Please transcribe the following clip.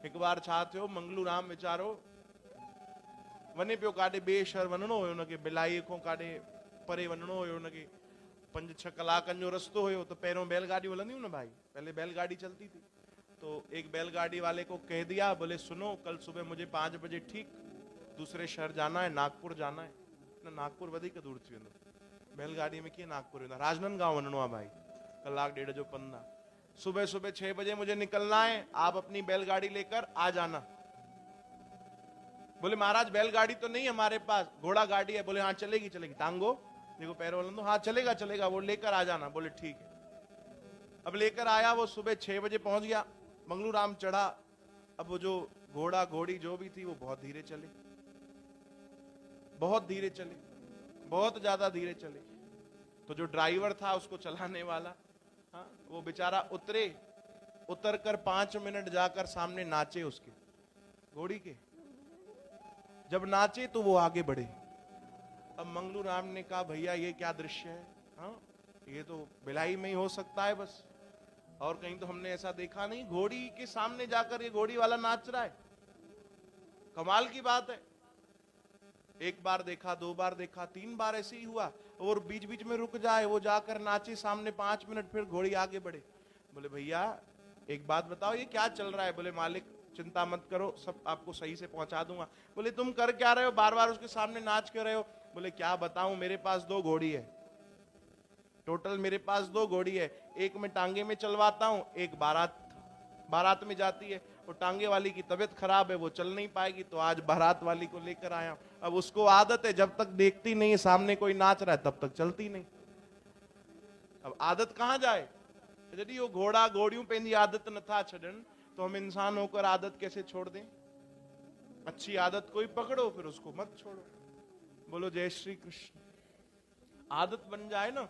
एक बार छा थियो, मंगलू राम वीचारो वने पियो काॾे ॿिए शहर वञिणो हुयो हुनखे, बिलाई खां काॾे परे वञिणो हुयो हुनखे, 5-6 कलाकनि जो रस्तो हुयो। तो पहिरों बैलगाड़ी हलंदियूं न भाई, पहले बैलगाड़ी चलती थी। तो एक बैलगाड़ी वाले को कह दिया, बोले सुनो कल सुबह मुझे 5 बजे ठीक दूसरे शहर जाना है, नागपुर जाना है ना। नागपुर वधीक दूर थी वेंदो, बैलगाड़ी में कीअं नागपुर वेंदा, राजनांदगांव वञिणो आहे भाई, कलाक डेढ़ जो पंधु आहे। सुबह सुबह 6 बजे मुझे निकलना है, आप अपनी बैलगाड़ी लेकर आ जाना। बोले महाराज बैलगाड़ी तो नहीं हमारे पास, घोड़ा गाड़ी है। बोले हाँ चलेगी चलेगी, टांगो देखो पैरों वालों, हाँ चलेगा चलेगा, वो लेकर आ जाना। बोले ठीक है। अब लेकर आया, वो सुबह 6 बजे पहुंच गया, मंगलू राम चढ़ा। अब वो जो घोड़ा घोड़ी जो भी थी वो बहुत धीरे चले, बहुत धीरे चले, बहुत ज्यादा धीरे चले। तो जो ड्राइवर था उसको चलाने वाला, हाँ, वो बेचारा उतरे, उतर कर 5 मिनट जाकर सामने नाचे उसके घोड़ी के। जब नाचे तो वो आगे बढ़े। अब मंगलू राम ने कहा भैया ये क्या दृश्य है, हाँ ये तो भिलाई में ही हो सकता है बस, और कहीं तो हमने ऐसा देखा नहीं। घोड़ी के सामने जाकर ये घोड़ी वाला नाच रहा है, कमाल की बात है। एक बार देखा, 2 बार देखा, 3 बार ऐसे ही हुआ, और बीच बीच में रुक जाए, वो जाकर नाचे सामने 5 मिनट, फिर घोड़ी आगे बढ़े। बोले भैया एक बात बताओ ये क्या चल रहा है। बोले मालिक चिंता मत करो, सब आपको सही से पहुंचा दूंगा। बोले तुम कर क्या रहे हो, बार बार उसके सामने नाच क्यों रहे हो। बोले क्या बताऊं, मेरे पास 2 घोड़ी है, टोटल मेरे पास 2 घोड़ी है। एक मैं टांगे में चलवाता हूं, एक बारात में जाती है। वो टांगे वाली की तबीयत खराब है, वो चल नहीं पाएगी, तो आज बारात वाली को लेकर आया। अब उसको आदत है, जब तक देखती नहीं है सामने कोई नाच रहा है तब तक चलती नहीं। अब आदत कहां जाए, यदि वो घोड़ा घोड़ियों पे आदत न था छड़न, तो हम इंसान होकर आदत कैसे छोड़ दें। अच्छी आदत कोई पकड़ो, फिर उसको मत छोड़ो। बोलो जय श्री कृष्ण। आदत बन जाए ना